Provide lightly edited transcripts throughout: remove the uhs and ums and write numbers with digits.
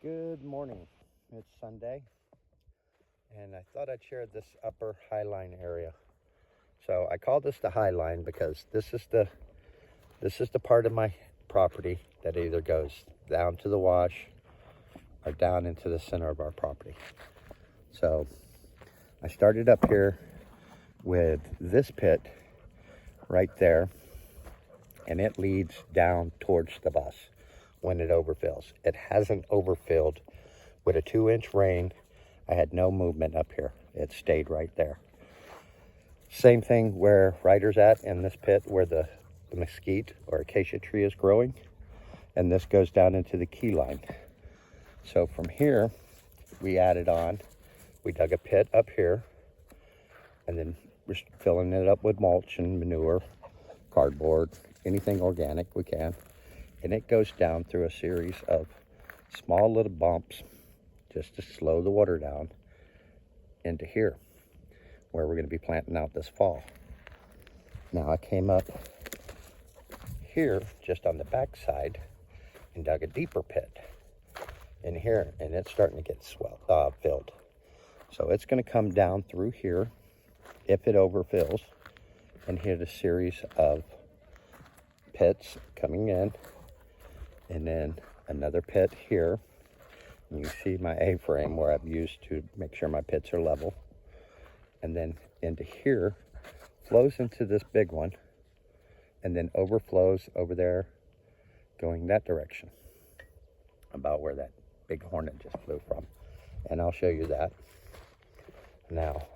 Good morning. It's Sunday, and I thought I'd share this upper highline area. So I call this the highline because this is the part of my property that either goes down to the wash or down into the center of our property. So I started up here with this pit right there, and it leads down towards the bus when it overfills. It hasn't overfilled. With a 2-inch rain, I had no movement up here. It stayed right there. Same thing where Ryder's at in this pit where the mesquite or acacia tree is growing, and this goes down into the key line. So from here, we added on, we dug a pit up here, and then we're filling it up with mulch and manure, cardboard, anything organic we can. And it goes down through a series of small little bumps just to slow the water down into here where we're going to be planting out this fall. Now I came up here just on the back side and dug a deeper pit in here, and it's starting to get filled. So it's going to come down through here if it overfills and hit a series of pits coming in, and then another pit here. And you see my A-frame where I've used to make sure my pits are level. And then into here, flows into this big one, and then overflows over there, going that direction, about where that big hornet just flew from. And I'll show you that. Now,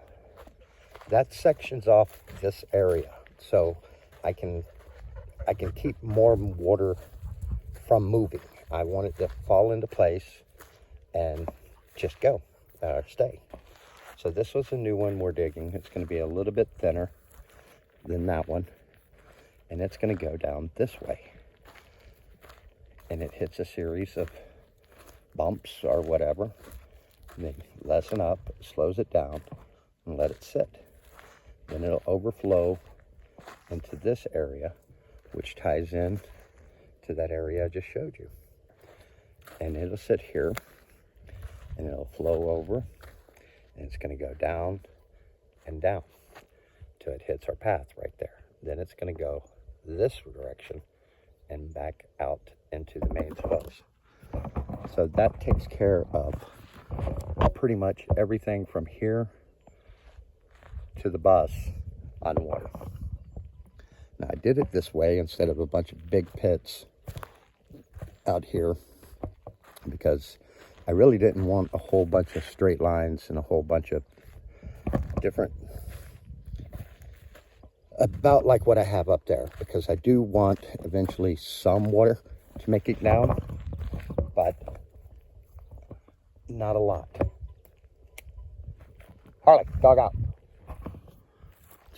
that sections off this area, so I can keep more water from moving. I want it to fall into place and just go, stay. So this was a new one we're digging. It's going to be a little bit thinner than that one, and it's going to go down this way. And it hits a series of bumps or whatever, and then lessen up, slows it down, and let it sit. Then it'll overflow into this area, which ties in to that area I just showed you. And it'll sit here, and it'll flow over, and it's going to go down and down till it hits our path right there. Then it's going to go this direction and back out into the main hose. So that takes care of pretty much everything from here to the bus on water. Now I did it this way instead of a bunch of big pits out here because I really didn't want a whole bunch of straight lines and a whole bunch of different, about like what I have up there, because I do want eventually some water to make it down, but not a lot. Harley, dog out.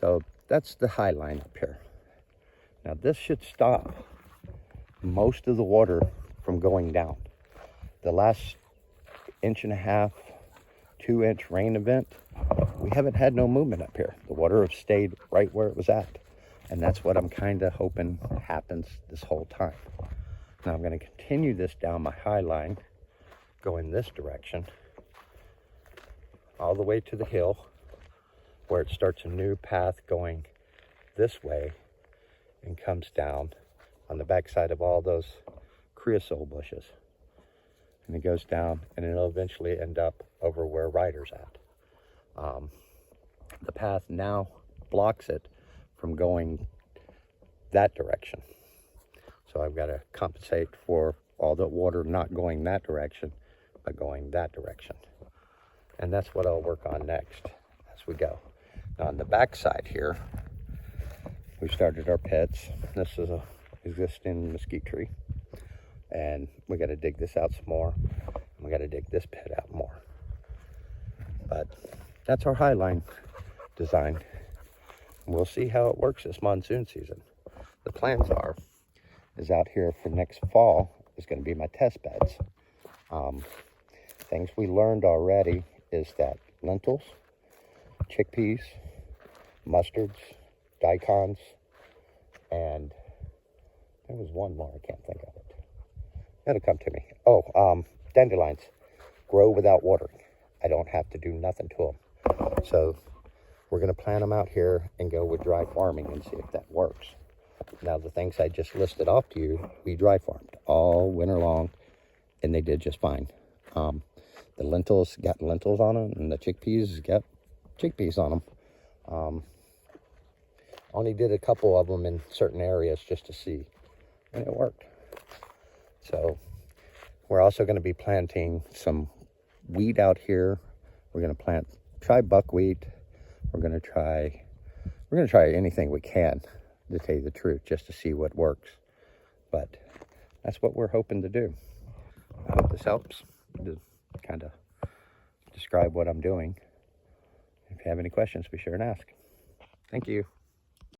So that's the high line up here. Now this should stop most of the water from going down. The last 1.5-inch, 2-inch rain event, we haven't had no movement up here. The water has stayed right where it was at. And that's what I'm kind of hoping happens this whole time. Now I'm going to continue this down my high line, going this direction, all the way to the hill, where it starts a new path going this way and comes down on the backside of all those creosote bushes. And it goes down, and it'll eventually end up over where Ryder's at. The path now blocks it from going that direction. So I've got to compensate for all the water not going that direction, but going that direction. And that's what I'll work on next as we go. Now on the back side here, we started our pits. This is a existing mesquite tree. And we got to dig this out some more. And we got to dig this pit out more. But that's our highline design. We'll see how it works this monsoon season. The plans is out here for next fall is going to be my test beds. Things we learned already is that lentils, chickpeas, mustards, daikons, and there was one more, I can't think of it. It'll come to me. dandelions grow without watering. I don't have to do nothing to them. So we're going to plant them out here and go with dry farming and see if that works. Now, the things I just listed off to you, we dry farmed all winter long, and they did just fine. The lentils got lentils on them, and the chickpeas got chickpeas on them. Only did a couple of them in certain areas just to see, and it worked. So we're also going to be planting some wheat out here. We're going to try buckwheat. We're going to try anything we can, to tell you the truth, just to see what works. But that's what we're hoping to do. I hope this helps to kind of describe what I'm doing. If you have any questions, be sure and ask. Thank you.